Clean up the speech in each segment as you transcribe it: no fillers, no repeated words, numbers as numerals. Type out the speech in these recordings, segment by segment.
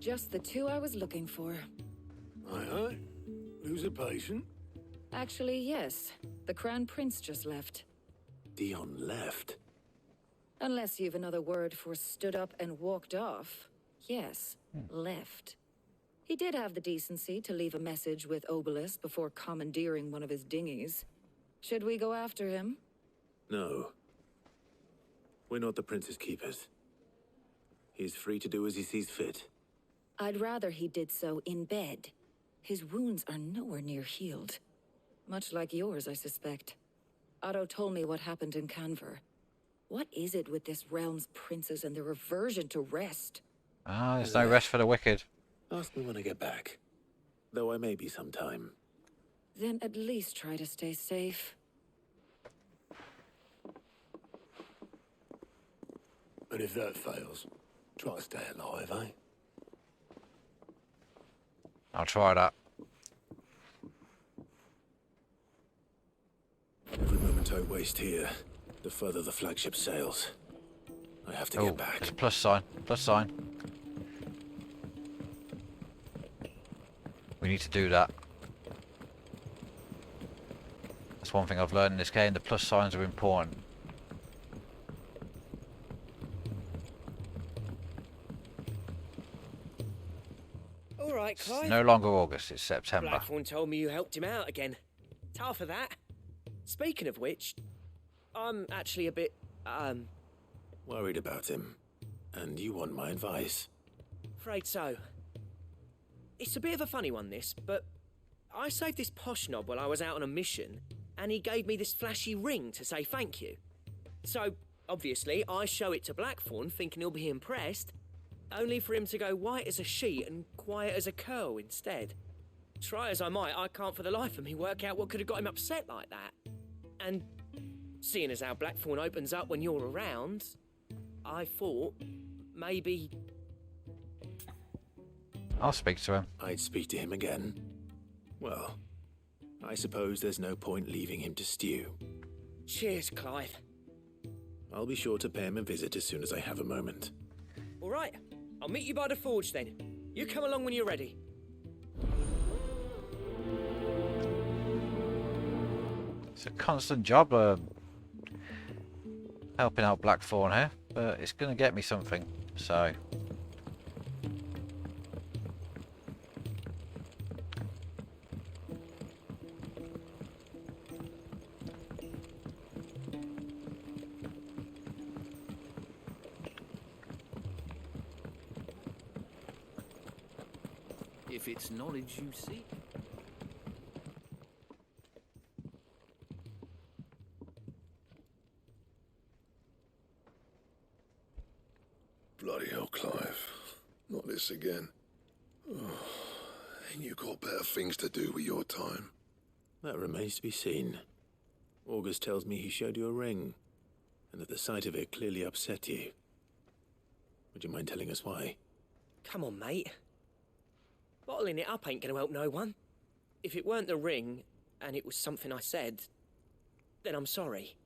Just the two I was looking for. Aye, aye. Lose a patient? Actually, yes. The Crown Prince just left. Dion left. Unless you've another word for stood up and walked off. Yes, left. He did have the decency to leave a message with Obelisk before commandeering one of his dinghies. Should we go after him? No. We're not the Prince's keepers. He's free to do as he sees fit. I'd rather he did so in bed. His wounds are nowhere near healed. Much like yours, I suspect. Otto told me what happened in Canver. What is it with this realm's princes and their aversion to rest? Ah, there's no rest for the wicked. Ask me when I get back. Though I may be sometime. Then at least try to stay safe. And if that fails, try to stay alive, eh? I'll try that. Every moment I waste here, the further the flagship sails. I have to get back. There's a plus sign. Plus sign. We need to do that. That's one thing I've learned in this game. The plus signs are important. All right, Clive. It's no longer August, it's September. Blackthorn told me you helped him out again. Tough for that. Speaking of which, I'm actually a bit, Worried about him. And you want my advice? afraid so. It's a bit of a funny one, this, but I saved this posh knob while I was out on a mission, and he gave me this flashy ring to say thank you. So, obviously, I show it to Blackthorn, thinking he'll be impressed, only for him to go white as a sheet and quiet as a curl instead. Try as I might, I can't for the life of me work out what could have got him upset like that. And seeing as how Blackthorn opens up when you're around, I thought maybe... I'll speak to him. I'd speak to him again. Well, I suppose there's no point leaving him to stew. Cheers, Clive. I'll be sure to pay him a visit as soon as I have a moment. All right, I'll meet you by the forge then. You come along when you're ready. It's a constant job helping out Blackthorn here, but it's going to get me something, so... If it's knowledge you seek. Bloody hell, Clive. Not this again. Oh, ain't you got better things to do with your time? That remains to be seen. August tells me he showed you a ring, and that the sight of it clearly upset you. Would you mind telling us why? Come on, mate. Bottling it up ain't gonna help no one. If it weren't the ring, and it was something I said, then I'm sorry.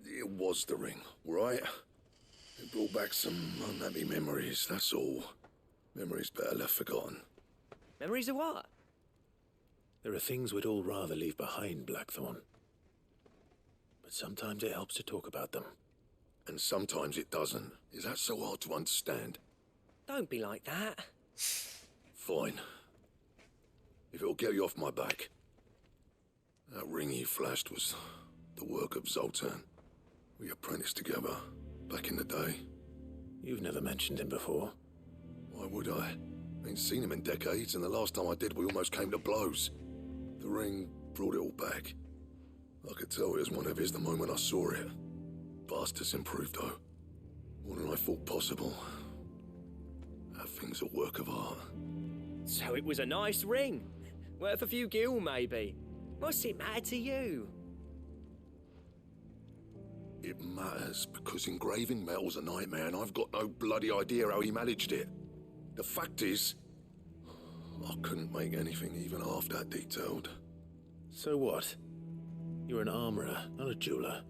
It was the ring, right? It brought back some unhappy memories, that's all. Memories better left forgotten. Memories of what? There are things we'd all rather leave behind, Blackthorn. But sometimes it helps to talk about them. And sometimes it doesn't. Is that so hard to understand? Don't be like that. Fine. If it'll get you off my back. That ring you flashed was the work of Zoltan. We apprenticed together, back in the day. You've never mentioned him before. Why would I? Ain't seen him in decades, and the last time I did, we almost came to blows. The ring brought it all back. I could tell it was one of his the moment I saw it. Bastard's improved, though. More than I thought possible. That thing's a work of art. So it was a nice ring. Worth a few gil, maybe. What's it matter to you? It matters because engraving metal's a nightmare and I've got no bloody idea how he managed it. The fact is, I couldn't make anything even half that detailed. So what? You're an armorer, not a jeweler.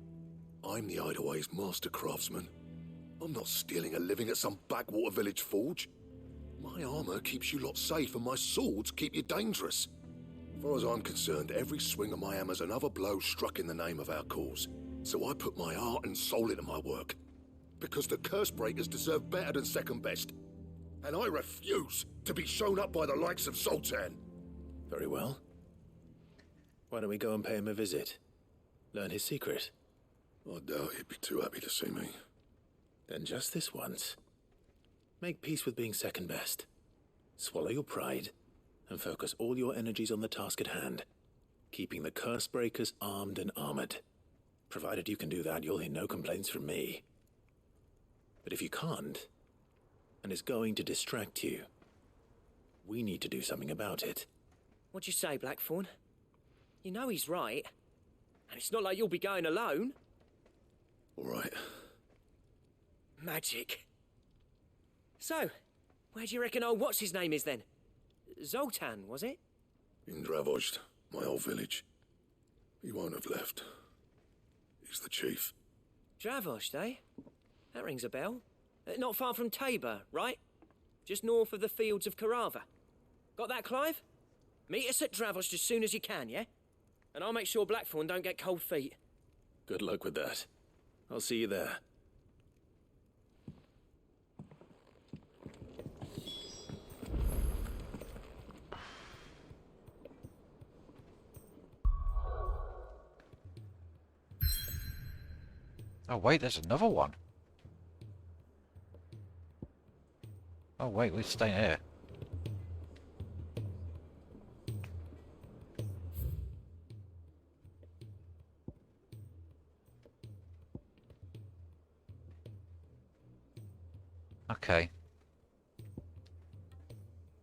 I'm the Hideaway's master craftsman. I'm not stealing a living at some backwater village forge. My armour keeps you lot safe and my swords keep you dangerous. As far as I'm concerned, every swing of my hammer's another blow struck in the name of our cause. So I put my heart and soul into my work. Because the curse breakers deserve better than second best. And I refuse to be shown up by the likes of Zoltan. Very well. Why don't we go and pay him a visit? Learn his secret. I doubt he'd be too happy to see me. Then just this once. Make peace with being second best. Swallow your pride, and focus all your energies on the task at hand. Keeping the curse breakers armed and armored. Provided you can do that, you'll hear no complaints from me. But if you can't, and it's going to distract you, we need to do something about it. What'd you say, Blackthorn? You know he's right. And it's not like you'll be going alone. All right. Magic. So, where do you reckon old what's-his-name is then? Zoltan, was it? In Dravozd, my old village. He won't have left. He's the chief. Dravozd, eh? That rings a bell. Not far from Tabor, right? Just north of the fields of Carava. Got that, Clive? Meet us at Dravozd as soon as you can, yeah? And I'll make sure Blackthorn don't get cold feet. Good luck with that. I'll see you there. Oh wait, there's another one. Oh wait, we're staying here. Okay.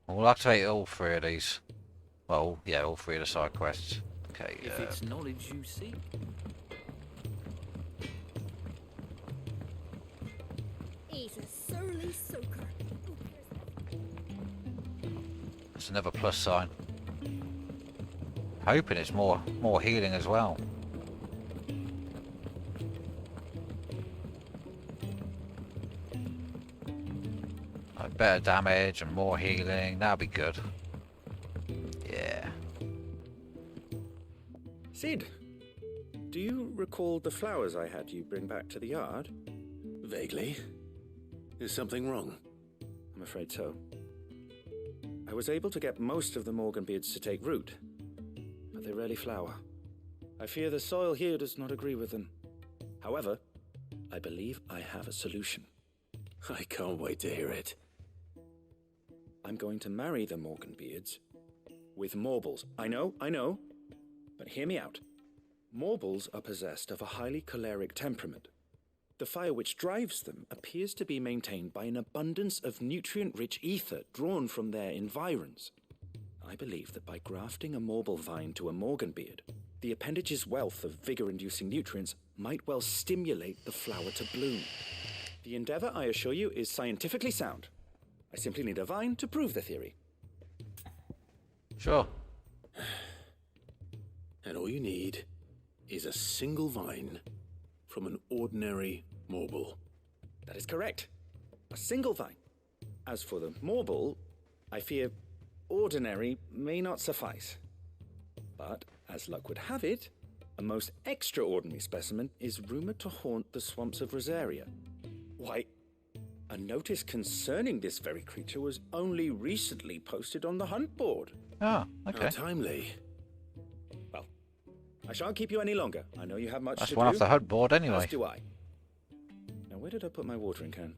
We'll activate all three of these. Well, yeah, all three of the side quests. Okay. If it's knowledge you seek. He's a surly soaker. That's another plus sign. Hoping it's more healing as well. Like better damage and more healing. That'll be good. Yeah. Sid, do you recall the flowers I had you bring back to the yard? Vaguely. Is something wrong? I'm afraid so. I was able to get most of the Morganbeards to take root, but they rarely flower. I fear the soil here does not agree with them. However, I believe I have a solution. I can't wait to hear it. I'm going to marry the Morganbeards with Morbles. I know, but hear me out. Morbles are possessed of a highly choleric temperament. The fire which drives them appears to be maintained by an abundance of nutrient-rich ether drawn from their environs. I believe that by grafting a Morble vine to a Morganbeard, the appendage's wealth of vigor-inducing nutrients might well stimulate the flower to bloom. The endeavor, I assure you, is scientifically sound. I simply need a vine to prove the theory. Sure. And all you need is a single vine from an ordinary Morble. That is correct. A single vine. As for the Morble, I fear ordinary may not suffice. But, as luck would have it, a most extraordinary specimen is rumored to haunt the swamps of Rosaria. Why, a notice concerning this very creature was only recently posted on the hunt board. Oh, okay. How timely. Well, I shan't keep you any longer. I know you have much That's to one do. off the HUD board anyway. As do I. Now, where did I put my watering can?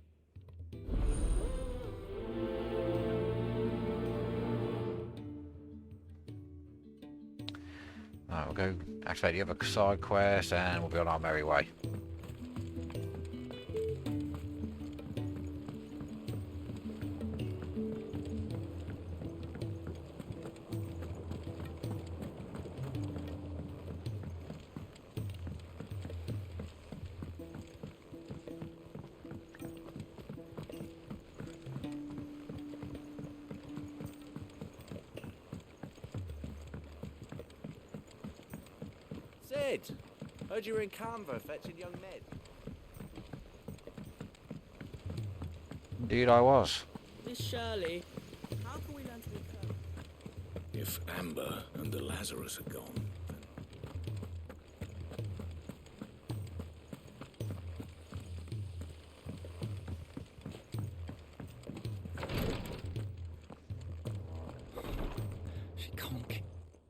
Alright, we'll go activate the other side quest and we'll be on our merry way. Sid, heard you were in Canva fetching young Ned. Indeed I was. Miss Shirley. How can we learn to be clever? If Amber and the Lazarus are gone, She can't get...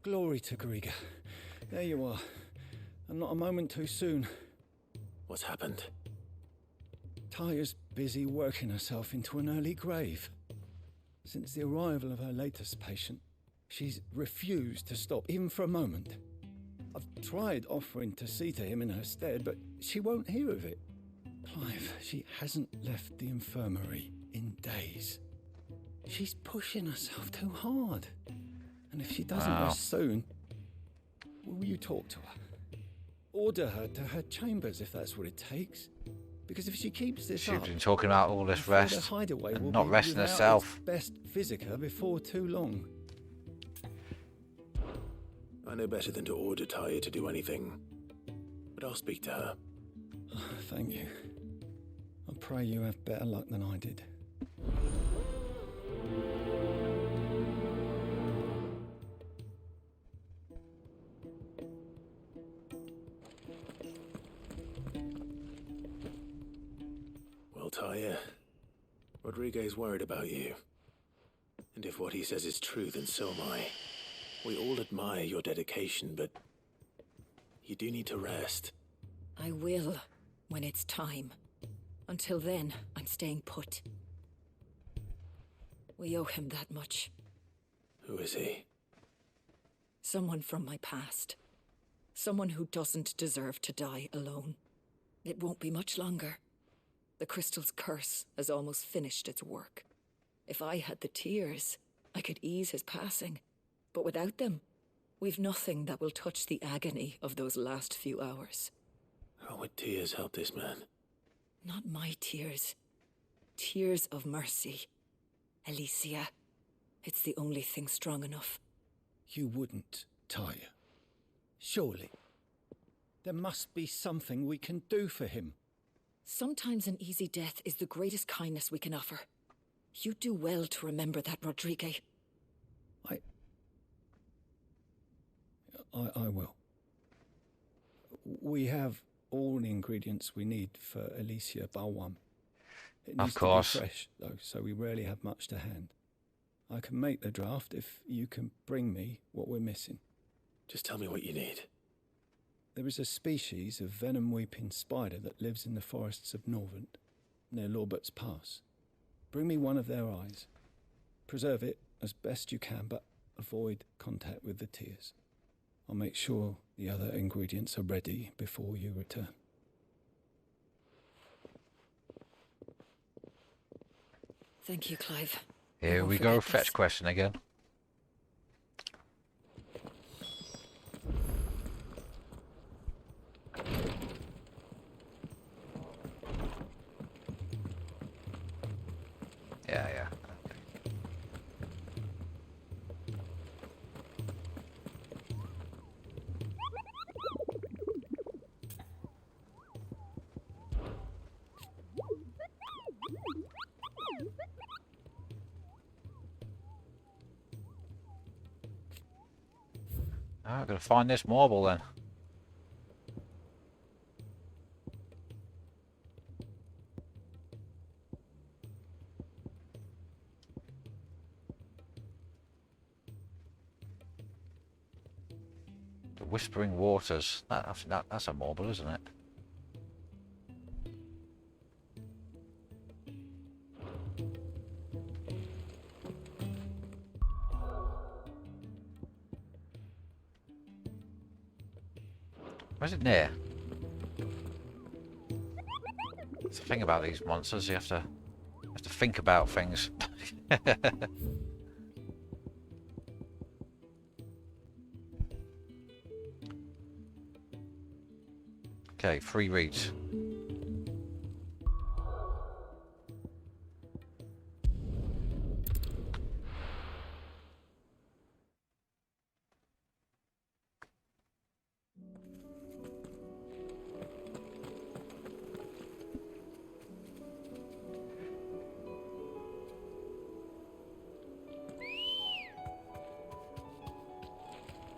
Glory to Griga. There you are. And not a moment too soon. What's happened? Taya's busy working herself into an early grave. Since the arrival of her latest patient, she's refused to stop, even for a moment. I've tried offering to see to him in her stead, but she won't hear of it. Clive, she hasn't left the infirmary in days. She's pushing herself too hard. And if she doesn't rest soon, will you talk to her? Order her to her chambers if that's what it takes. Because if she keeps this She's up, been talking about all this I'm afraid rest her hideaway and will not be resting without herself. its best physica before too long. I know better than to order Taya to do anything, but I'll speak to her. Thank you. I pray you have better luck than I did. Well, Taya, Rodriguez worried about you. And if what he says is true, then so am I. We all admire your dedication, but you do need to rest. I will, when it's time. Until then, I'm staying put. We owe him that much. Who is he? Someone from my past. Someone who doesn't deserve to die alone. It won't be much longer. The crystal's curse has almost finished its work. If I had the tears, I could ease his passing. But without them, we've nothing that will touch the agony of those last few hours. How would tears help this man? Not my tears. Tears of mercy. Alicia, it's the only thing strong enough. You wouldn't, Taya. Surely. There must be something we can do for him. Sometimes an easy death is the greatest kindness we can offer. You do well to remember that, Rodriguez. I will. We have all the ingredients we need for Alicia Balwam. It needs Of course. to be fresh, though, so we rarely have much to hand. I can make the draft if you can bring me what we're missing. Just tell me what you need. There is a species of venom-weeping spider that lives in the forests of Norvent, near Lorbert's Pass. Bring me one of their eyes. Preserve it as best you can, but avoid contact with the tears. I'll make sure the other ingredients are ready before you return. Thank you, Clive. Here we go, fetch question again. Yeah. I'm gonna find this marble then. The Whispering Waters. That's a marble, isn't it? Where's it near? That's the thing about these monsters, you have to think about things. Okay, 3 reads.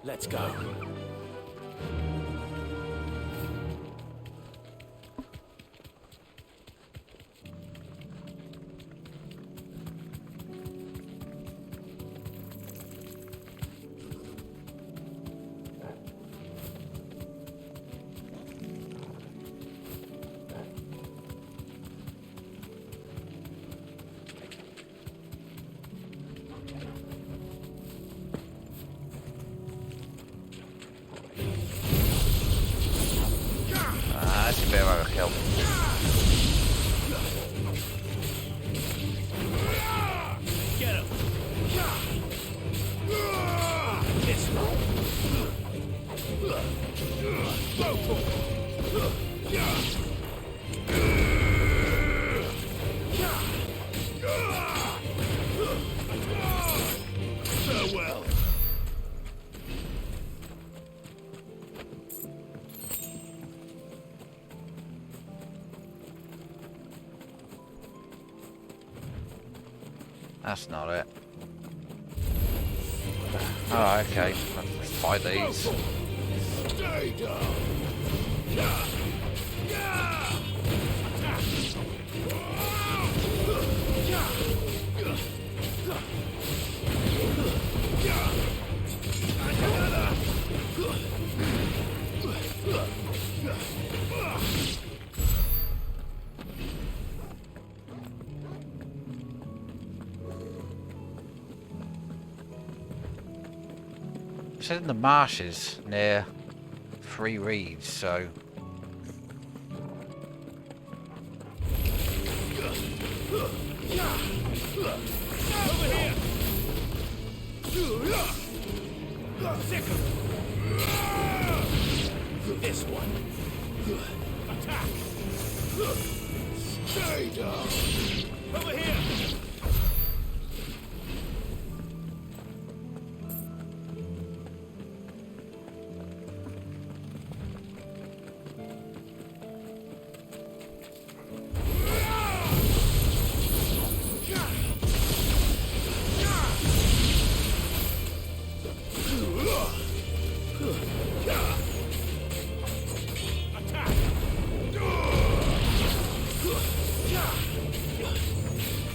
Let's go. That's a bit of overkill. Get him. This one. Go for farewell. That's not it. Oh, okay. Let's fight these. Stay down. It's in the marshes near Three Reeds, so Over here. This one. Attack. Stay down. Over here.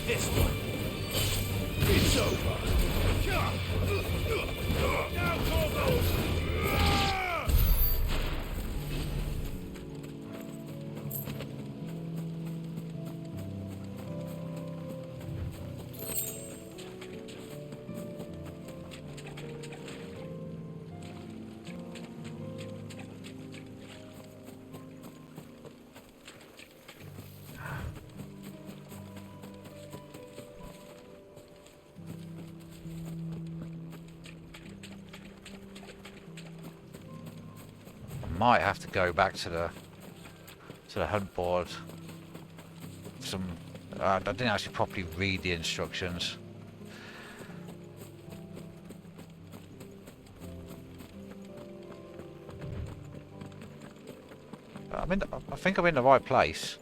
This one. It's over. Now, Corporal! might have to go back to the hunt board. I didn't actually properly read the instructions. I think I'm in the right place.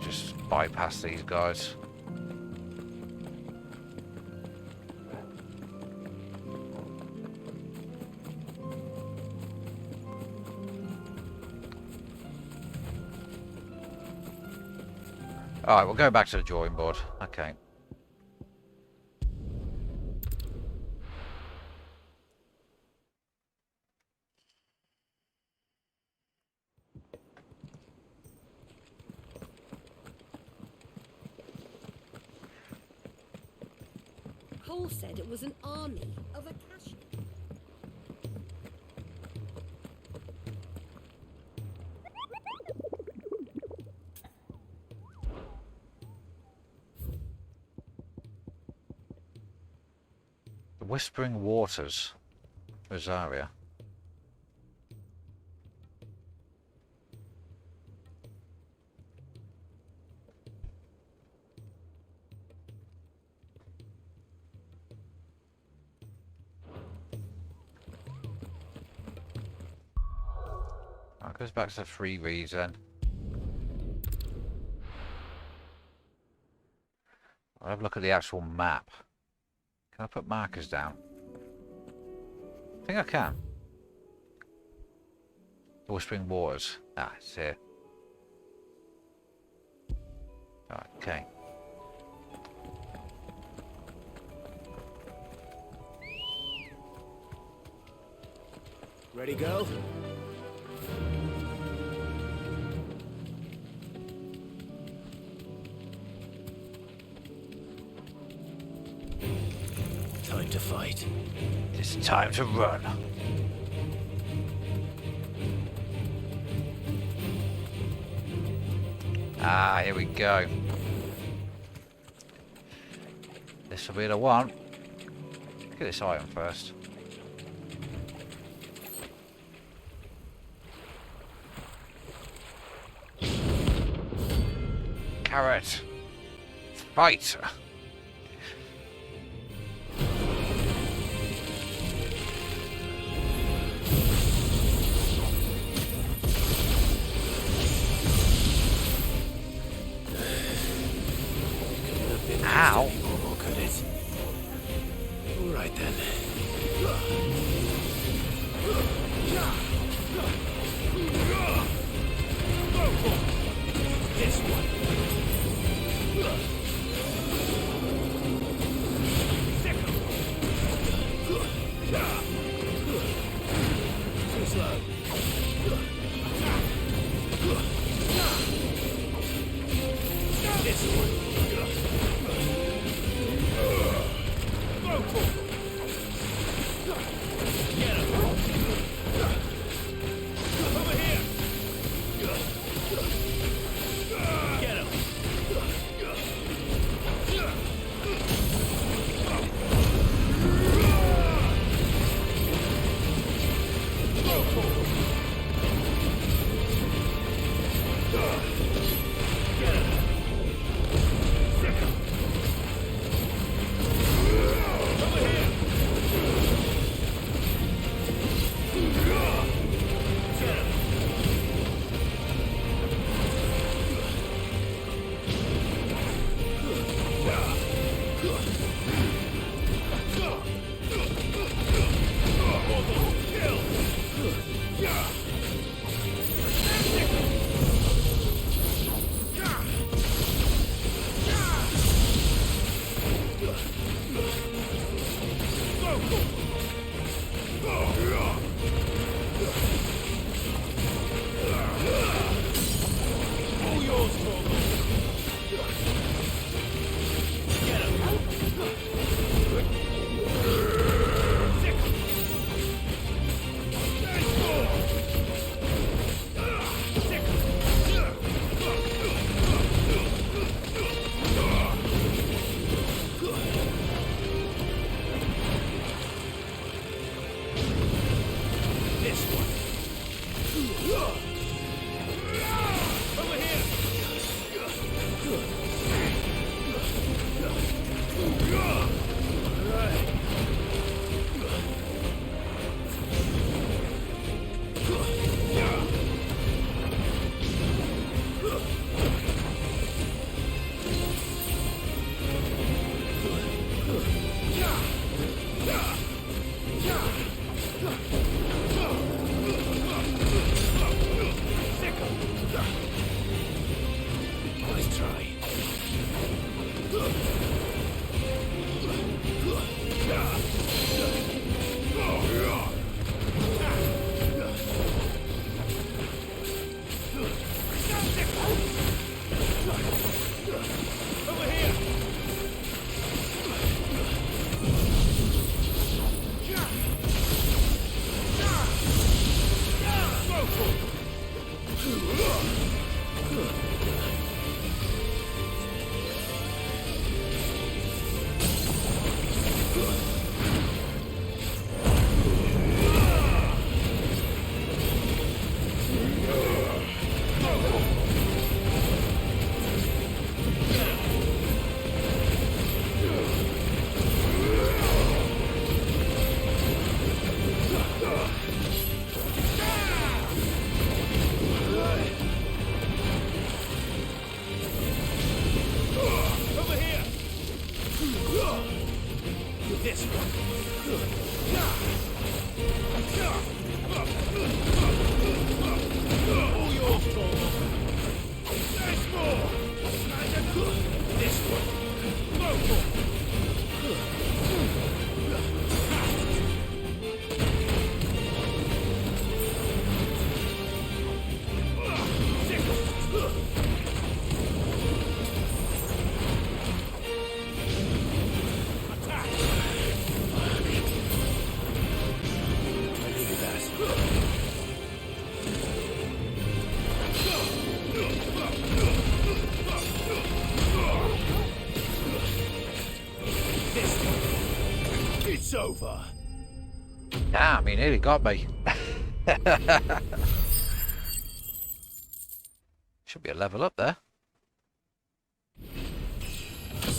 Just bypass these guys. Alright, we'll go back to the drawing board. Okay. Cole said it was an army of Akashi. The Whispering Waters, Rosaria. Goes back to 3 reads then. I'll have a look at the actual map. Can I put markers down? I think I can. The Whispering Waters. Ah, it's here. Okay. Ready, go? Time to fight. It's time to run. Ah, here we go. This will be the one. Get this item first. Carrot. Fight. Ow. More, could it? All right then. This one. Too slow. This one. Get him. Over here. Get over. Damn, he nearly got me. Should be a level up there.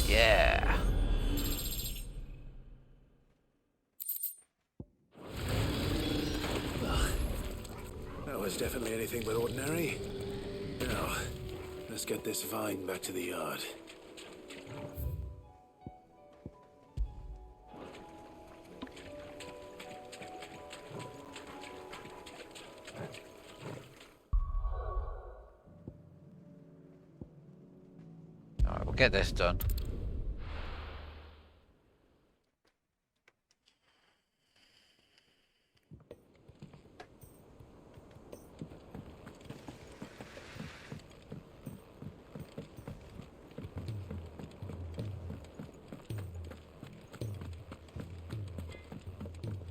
Yeah. That was definitely anything but ordinary. Now, let's get this vine back to the yard. Alright, we'll get this done.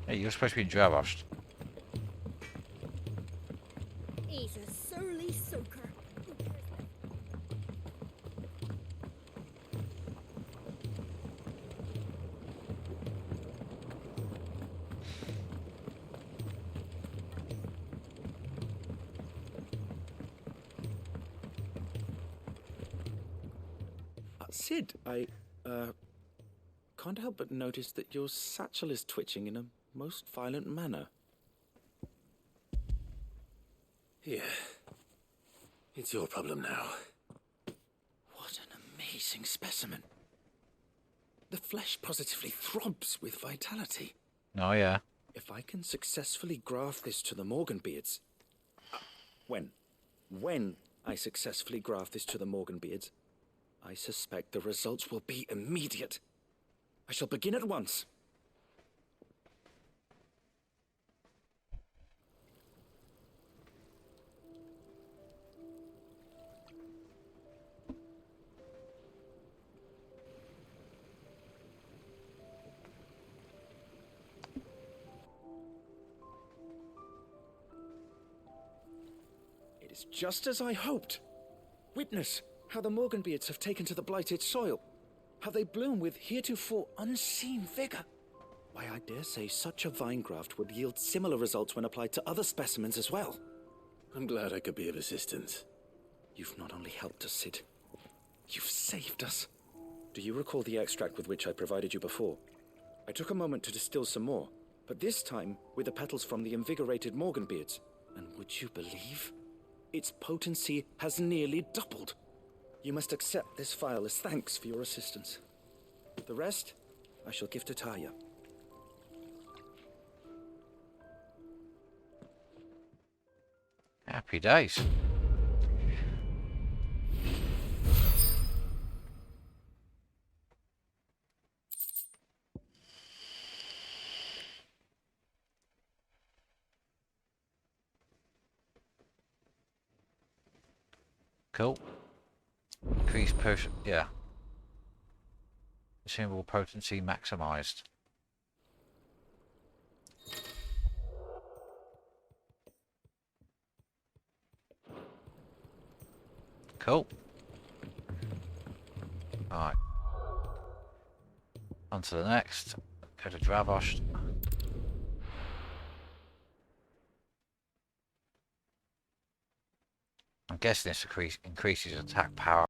Hey, you're supposed to be in Dravost. He's a surly soaker. Sid, I can't help but notice that your satchel is twitching in a most violent manner. Yeah. It's your problem now. What an amazing specimen. The flesh positively throbs with vitality. Oh, yeah. If I can successfully graft this to the Morganbeards... When I successfully graft this to the Morganbeards, I suspect the results will be immediate. I shall begin at once. It is just as I hoped. Witness how the Morganbeards have taken to the blighted soil. How they bloom with heretofore unseen vigor. Why, I dare say such a vine graft would yield similar results when applied to other specimens as well. I'm glad I could be of assistance. You've not only helped us, Sid, you've saved us. Do you recall the extract with which I provided you before? I took a moment to distill some more, but this time with the petals from the invigorated Morganbeards. And would you believe? Its potency has nearly doubled. You must accept this file as thanks for your assistance. The rest, I shall give to Taya. Happy days. Cool. Increased potion, yeah. Consumable potency maximized. Cool. Alright. On to the next. Go to Dravost. I'm guessing this increases attack power.